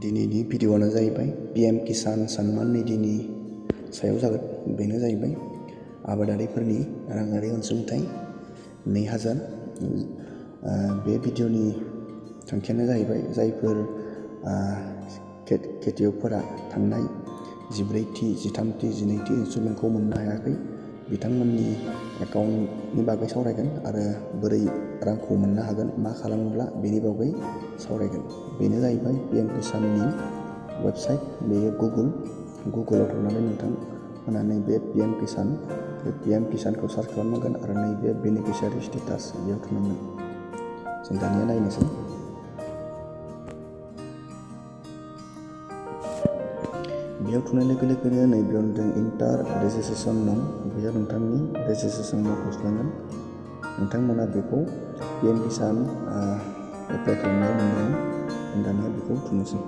दिनैनि भिडिअ'आनो जाहैबाय PM किसान सन्मान निधिनि सायाव जागोन। बेनो जाहैबाय आबादारिफोरनि राङारि अनसुंथाइ 2000। बे भिडिअ'नि थांखियानो जाहैबाय जायफोर खेथियकफोरा थांनाय 14थि 13थि 12थि इनस्टलमेन्टखौ मोननो हायाखै बिथांमोननि एकाउन्टनि बागै सावरायगोन आरो बोरै रांखौ मोननो हागोन मा खालामोब्ला बेनि बागै सावरायगोन। बेनो जाहैबाय PM किसाननि वेबसाइट। बेयो गुगोलाव थांनानै नोंथांमोना नैबे PM किसानखौ सार्च खालामनांगोन आरो नैबे बेनिफिसियारि स्टेटास बेयाव थुनांगोन। जों दानिया नायनोसै। बेयाव थुनाय लोगो लोगोनो नैबेयाव नुदों इन्टार रेजिस्ट्रेसन नं। बेयाव नोंथांनि रेजिस्ट्रेसन नंखौ थुनांगोन। नोंथांमोना बेखौ PM किसान एप्लाइ खालामनायाव मोनदों। दानिया बेखौ थुनोसै।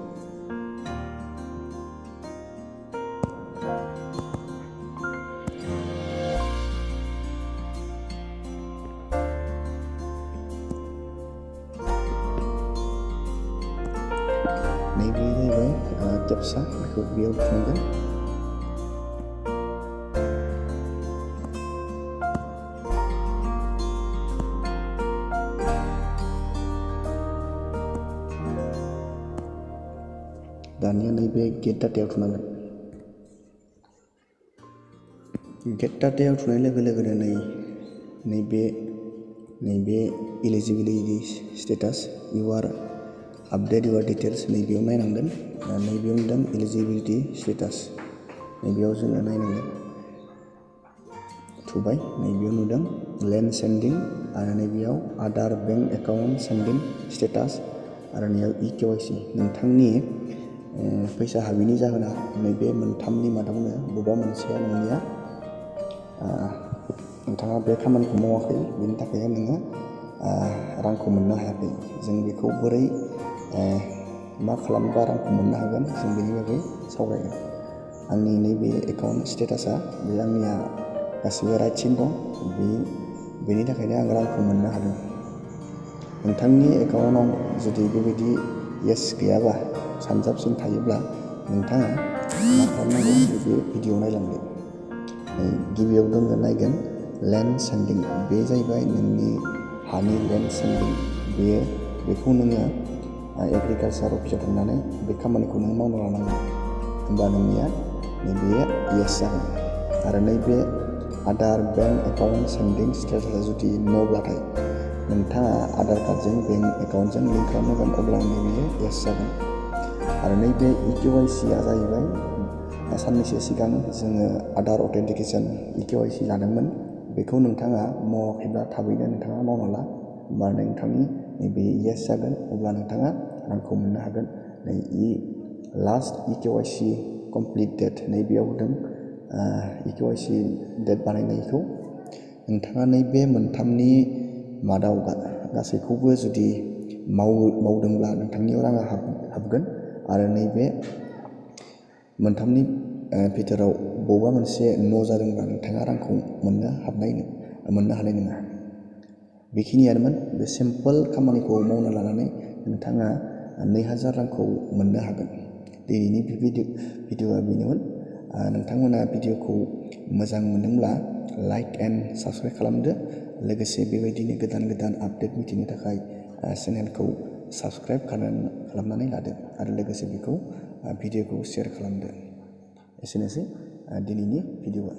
नैबे जाहैबाय केपसा, बेखौ बेयाव थुनांगोन। दानिया नैबे गेट डाटायाव थुनांगोन। गेट डाटायाव थुनाय लोगो लोगोनो नैबे इलिजिबिलिटि स्टेटास इउ आर आपडेट इउर डिटेल्स नैबेयाव नायनांगोन। नैबेयाव नुदों इलिजिबिलिटि स्टेटास, नैबेयाव जोङो नायनांगोन। थुबाय, नैबेयाव नुदों लेन्ड सेन्डिं आरो नैबेयाव आदार बेंक एकाउन्ट सेन्डिं स्टेटास आरो नैयाव EKYC। नोंथांनि फैसा हाबिनि जाहोना नैबे मोनथामनि मादावनो बबेबा मोनसेया नोंनिया नोंथाङा बे खामानिखौ मावाखै, बेनि थाखाय नोङो रांखौ मोननो हायाखै। जों बेखौ बोरै मा खालामोबा रांखौ मोननो हागोन जों बेनि बागै सावरायगोन। आंनि नैबे एकाउन्ट स्टेटासा बे आंनिया गासिबो राइटसिन दं। बेनि थाखायनो आं रांखौ मोननो हादों। नोंथांनि एकाउन्टआव जुदि बेबायदि येस गैयाबा सानजाबसिन थायोब्ला नोंथाङा मा खालामनांगौ बे भिडिअ नायलांदो। गिबियाव जोङो नायगोन लेन्ड सेन्डिं। बे जाहैबाय नोंनि हानि लेन्ड सेन्डिं। बेखौ नोङो एग्रिकालसार अफिसाव थांनानै बे खामानिखौ नों मावना लानांगोन। होमबा नोंनिया नैबे येस जागोन। आरो नैबे आदार बेंक एकाउन्ट सेन्डिं स्टेटासा जुदि न'ब्लाथाय नोंथाङा आधार कार्डजों बेंक एकाउन्टजों लिंक खालामनांगोन, अब्ला नैबे येस जागोन। आरो नैबे EKYC आ जाहैबाय साननैसो सिगां जोङो आधार अथेन्टिकेसन EKYC लादोंमोन। बेखौ नोंथाङा मावाखैब्ला थाबैनो नोंथाङा मावना ला, होमबा नोंथांनि नैबे येस जागोन। अब्ला नोंथाङा रांखौ मोननो हागोन। लास्ट EKYC कमप्लिट डेट नैबेयाव होदों EKYC डेट बानायनायखौ। नोंथाङा नैबे मोनथामनि मादाव गासैखौबो जुदि मावदोंब्ला नोंथांनियाव राङा हाबगोन। आरो नैबे मोनथामनि भितोराव बबेबा मोनसे न' जादोंब्ला नोंथाङा रांखौ मोननो हानाय नङा। बेखिनियानोमोन। बे सिम्पोल खामानिखौ मावना लानानै नोंथाङा 2000 रांखौ मोननो हागोन। दिनैनि भिडिअ'आ बेनोमोन। नोंथांमोना भिडिअ'खौ मोजां मोनदोंब्ला लाइक एन्ड साबस्क्राइब खालामदो। लोगोसे बेबायदिनो गोदान आपडेट मिथिनो थाखाय चेनेलखौ साबस्क्राइब खालामनानै लादो आरो लोगोसे बेखौ भिडिअ'खौ शेयार खालामदो। एसेनोसै दिनैनि भिडिअ'आ।